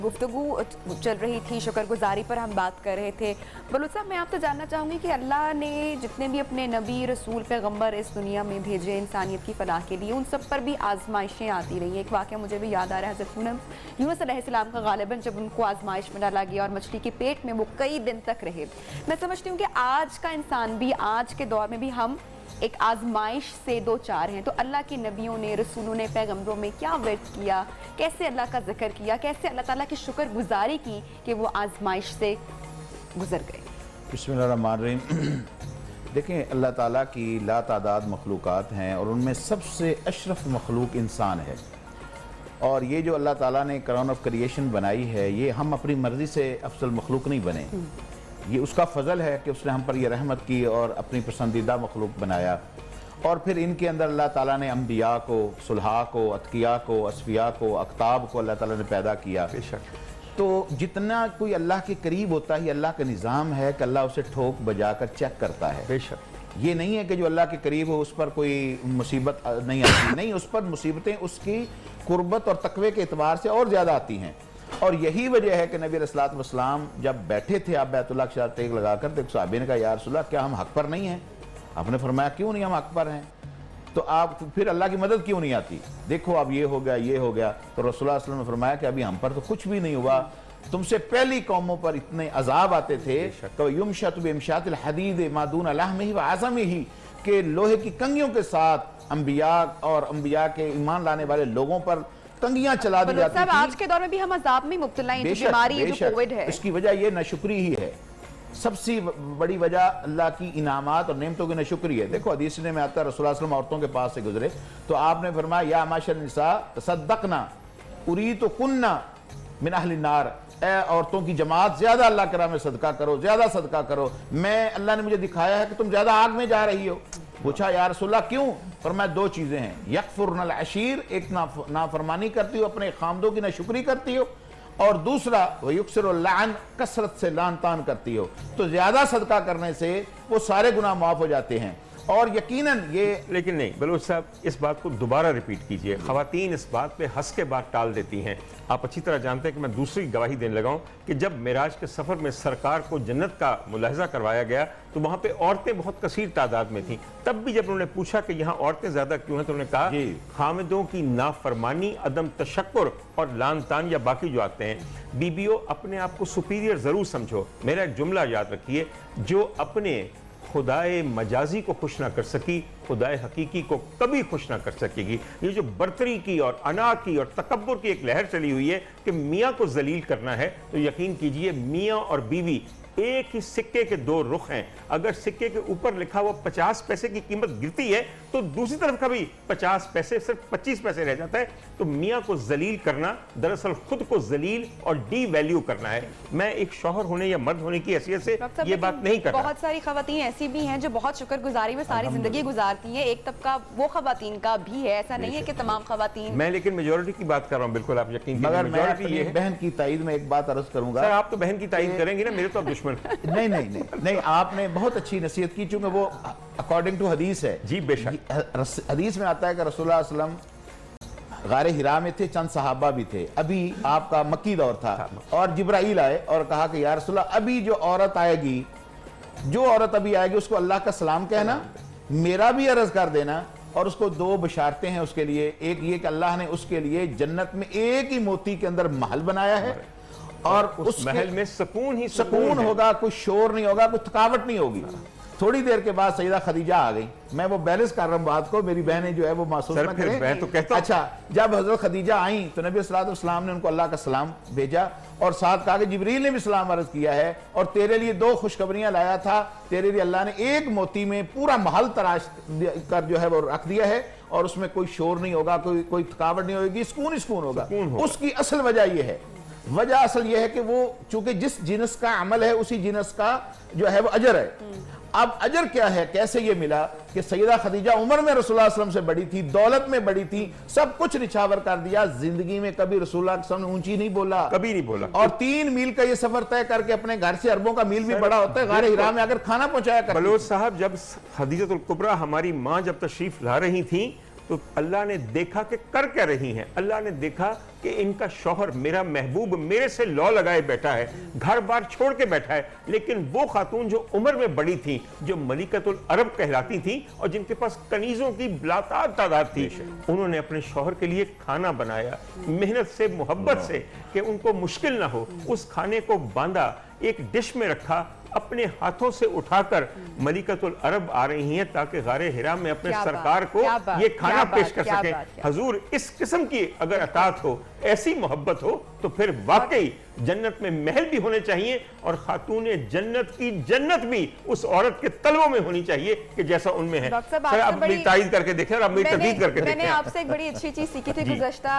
गुफ्तगू चल रही थी, शुक्रगुजारी पर हम बात कर रहे थे। बलूच साहब, मैं आपसे जानना चाहूँगी कि अल्लाह ने जितने भी अपने नबी, रसूल, पैगंबर इस दुनिया में भेजे इंसानियत की फलाह के लिए, उन सब पर भी आजमाइशें आती रही हैं। एक वाक़या मुझे भी याद आ रहा है, हज़रत यूनुस अलैहिस्सलाम का गालिबन जब उनको आजमाइश में डाला गया और मछली के पेट में वो कई दिन तक रहे। मैं समझती हूँ कि आज का इंसान भी, आज के दौर में भी हम एक आजमाइश से दो चार हैं। तो अल्लाह के नबियों ने, रसूलों ने, पैगंबरों में क्या वर्त किया, कैसे अल्लाह का जिक्र किया, कैसे अल्लाह ताला की शुक्रगुजारी की कि वो आजमाइश से गुजर गए। बिस्मिल्लाहिर्रहमानिर्रहीम। देखें, अल्लाह ताला की लातादाद मखलूक़ात हैं और उनमें सबसे अशरफ मखलूक इंसान है। और ये जो अल्लाह ताला ने क्राउन ऑफ क्रिएशन बनाई है, ये हम अपनी मर्ज़ी से अफजल मखलूक नहीं बने। ये उसका फ़ज़ल है कि उसने हम पर ये रहमत की और अपनी पसंदीदा मखलूक बनाया। और फिर इनके अंदर अल्लाह ताला ने अम्बिया को, सुलहा को, अतकिया को, असफिया को, अक्ताब को अल्लाह ताला ने पैदा किया। बेशक। तो जितना कोई अल्लाह के करीब होता है, अल्लाह का निज़ाम है कि अल्लाह उसे ठोक बजा कर चेक करता है। बेशक। ये नहीं है कि जो अल्लाह के करीब हो उस पर कोई मुसीबत नहीं आती। नहीं, उस पर मुसीबतें उसकी कुर्बत और तकवे के एतबार से और ज़्यादा आती हैं। और यही वजह है कि नबी अलैहिस्सलातु वस्सलाम जब बैठे थे आप बैतुल्लाह के साथ टेक लगाकर, तो एक सहाबी ने कहा, या रसूल अल्लाह, क्या हम हक पर नहीं हैं? आपने फरमाया, क्यों नहीं हम हक पर हैं? तो आप फिर अल्लाह की मदद क्यों नहीं आती? देखो अब ये हो गया, ये हो गया। तो रसूलुल्लाह सल्लल्लाहु अलैहि वसल्लम ने फरमाया कि अभी हम पर तो कुछ भी नहीं हुआ, तुमसे पहली कौमों पर इतने अजाब आते थे तो युमशत बिमशातिल हदीद मादून लहमिही व आज़मिही, के लोहे की कंगियों के साथ अंबिया और अंबिया के ईमान लाने वाले लोगों पर कंगियां चला दी जाती थी। आज के दौर में भी हम अजाब में मुब्तला हैं, जो बीमारी है, जो कोविड है। इसकी वजह ये नाशुक्री ही है। सबसे बड़ी वजह अल्लाह की इनामात और नेमतों की नाशुक्री है। देखो हदीस में आता है, रसूलुल्लाह सल्लल्लाहु अलैहि वसल्लम औरतों के पास से गुजरे तो आपने फरमाया, या माशर निसा तसद्दक़ना उरीतु कुन्ना मिन अहलिन नार, ए औरतों की जमात, ज्यादा अल्लाह के राह में सदका करो, ज्यादा सदका करो। मैं, अल्लाह ने मुझे दिखाया है कि तुम ज्यादा आग में जा रही हो। पूछा, या रसूलल्लाह क्यों? फरमाया, दो चीजें हैं, यकफुरनल अशीर, एक नाफरमानी करती हो, अपने खामदों की नाशुक्री करती हो, और दूसरा वह युक्सिरुल लान, कसरत से लान तान करती हो। तो ज्यादा सदका करने से वो सारे गुनाह माफ हो जाते हैं। और यकीनन ये, लेकिन नहीं बलूच साहब, इस बात को दोबारा रिपीट कीजिए। ख़वातीन इस बात पे हंस के बात टाल देती हैं। आप अच्छी तरह जानते हैं कि मैं दूसरी गवाही देने लगा हूँ कि जब मेराज के सफ़र में सरकार को जन्नत का मुलाहिजा करवाया गया तो वहाँ पे औरतें बहुत कसीर तादाद में थीं। तब भी जब उन्होंने पूछा कि यहाँ औरतें ज़्यादा क्यों हैं, तो उन्होंने कहा, खामिदों की नाफरमानी, अदम तशक्कुर और लान तान या बाकी जो आते हैं। बीबियों, अपने आप को सुपीरियर ज़रूर समझो। मेरा एक जुमला याद रखिए, जो अपने खुदाए मजाजी को खुश ना कर सकी, खुदाए हकीकी को कभी खुश ना कर सकेगी। ये जो बर्तरी की और अना की और तकब्बुर की एक लहर चली हुई है कि मियाँ को जलील करना है, तो यकीन कीजिए मियाँ और बीवी एक ही सिक्के के दो रुख हैं। अगर सिक्के के ऊपर लिखा हुआ 50 पैसे की कीमत गिरती है तो दूसरी तरफ का भी 50 पैसे सिर्फ 25 पैसे रह जाता है। तो मियाँ को जलील करना दरअसल खुद को जलील और डी वैल्यू करना है। मैं एक शौहर होने या मर्द होने की हैसियत से ये बात नहीं कर रहा। बहुत सारी खवातीन ऐसी भी हैं जो बहुत शुक्रगुजारी में सारी जिंदगी गुजारती हैं। एक तबका वो खवातीन का भी है, ऐसा नहीं है कि तमाम खवातीन। मैं लेकिन मेजोरिटी की बात कर रहा हूँ, बिल्कुल आप यकीन कीजिए। मगर मैं अपनी बहन की ताईद में एक बात अर्ज करूंगा। सर, आप तो बहन की ताईद करेंगे ना, मेरे तो दुश्मन। नहीं नहीं नहीं नहीं, आपने बहुत अच्छी नसीहत की, चूंकि वो अकॉर्डिंग टू हदीस है। जी बेशक। हदीस में आता है कि रसूलुल्लाह सल्लल्लाहु अलैहि वसल्लम गारे हिरा में थे, चंद सहाबा भी थे, अभी आपका मक्की दौर था, और जिब्राइल आए और कहा कि या रसूलल्लाह, अभी जो औरत आएगी, जो औरत अभी आएगी उसको अल्लाह का सलाम कहना, मेरा भी अर्ज कर देना, और उसको दो बशारतें हैं उसके लिए। एक ये कि अल्लाह ने उसके लिए जन्नत में एक ही मोती के अंदर महल बनाया है, और उस महल में सुकून होगा, कोई शोर नहीं होगा, कोई थकावट नहीं होगी। थोड़ी देर के बाद सैयदा खदीजा आ गई। मैं वो बैलेंस कर रहा हूँ बात को, मेरी बहनें जो है वो महसूस ना करें। मैं तो कहता हूं। अच्छा, जब हजरत खदीजा आई तो नबी सल्लल्लाहु अलैहि वसल्लम ने उनको अल्लाह का सलाम भेजा, और साथ कहा कि जिब्रील ने भी सलाम अर्ज किया है, और तेरे लिए दो खुशखबरियां लाया था। तेरे लिए अल्लाह ने एक मोती में पूरा महल तराश कर जो है वो रख दिया है, और उसमें कोई शोर नहीं होगा, कोई थकावट नहीं होगी, सुकून होगा। उसकी असल वजह यह है, वजह असल यह है कि वो चूंकि जिस जिनस का अमल है उसी जिनस का जो है वो अजर है। अब अजर क्या है, कैसे ये मिला कि सैयदा खदीजा उम्र में रसूलुल्लाह सल्लल्लाहु अलैहि वसल्लम से बड़ी थी, दौलत में बड़ी थी, सब कुछ निछावर कर दिया। जिंदगी में कभी रसूलुल्लाह सल्लल्लाहु अलैहि वसल्लम ने ऊंची नहीं बोला, कभी नहीं बोला। और 3 मील का ये सफर तय करके अपने घर से अरबों का मील भी बड़ा होता है, गारे हिरा में आकर खाना पहुंचाया करती। बलोच साहब, जब खदीजतुल कुबरा हमारी माँ जब तशरीफ ला रही थी तो अल्लाह ने देखा कि कर क्या रही हैं। अल्लाह ने देखा कि इनका शौहर, मेरा महबूब, मेरे से लौ लगाए बैठा है, घर बार छोड़ के बैठा है, लेकिन वो खातून जो उम्र में बड़ी थी, जो मलिकतुल अरब कहलाती थी और जिनके पास कनीजों की बिलाताद तादाद थी, उन्होंने अपने शौहर के लिए खाना बनाया, मेहनत से, मोहब्बत से, कि उनको मुश्किल ना हो। उस खाने को बांधा, एक डिश में रखा, अपने हाथों से उठाकर मलिकतुल अरब आ रही हैं ताकि गारे हिरा में अपने क्या सरकार बात, को क्या बात, ये खाना क्या पेश बात, कर क्या सके। बात, क्या हजूर, इस किस्म की अगर अतात हो, ऐसी मोहब्बत हो, तो फिर वाकई जन्नत में महल भी होने चाहिए और खातून जन्नत की जन्नत भी उस औरत के तलवों में होनी चाहिए कि जैसा उनमें है। डॉक्टर साहब, सर, आपसे आप मेरी बड़ी- तायीद करके देखें और आप मेरी मैंने तदीद करके मैंने देखें। आपसे एक बड़ी अच्छी चीज सीखी थी जी। गुज़श्ता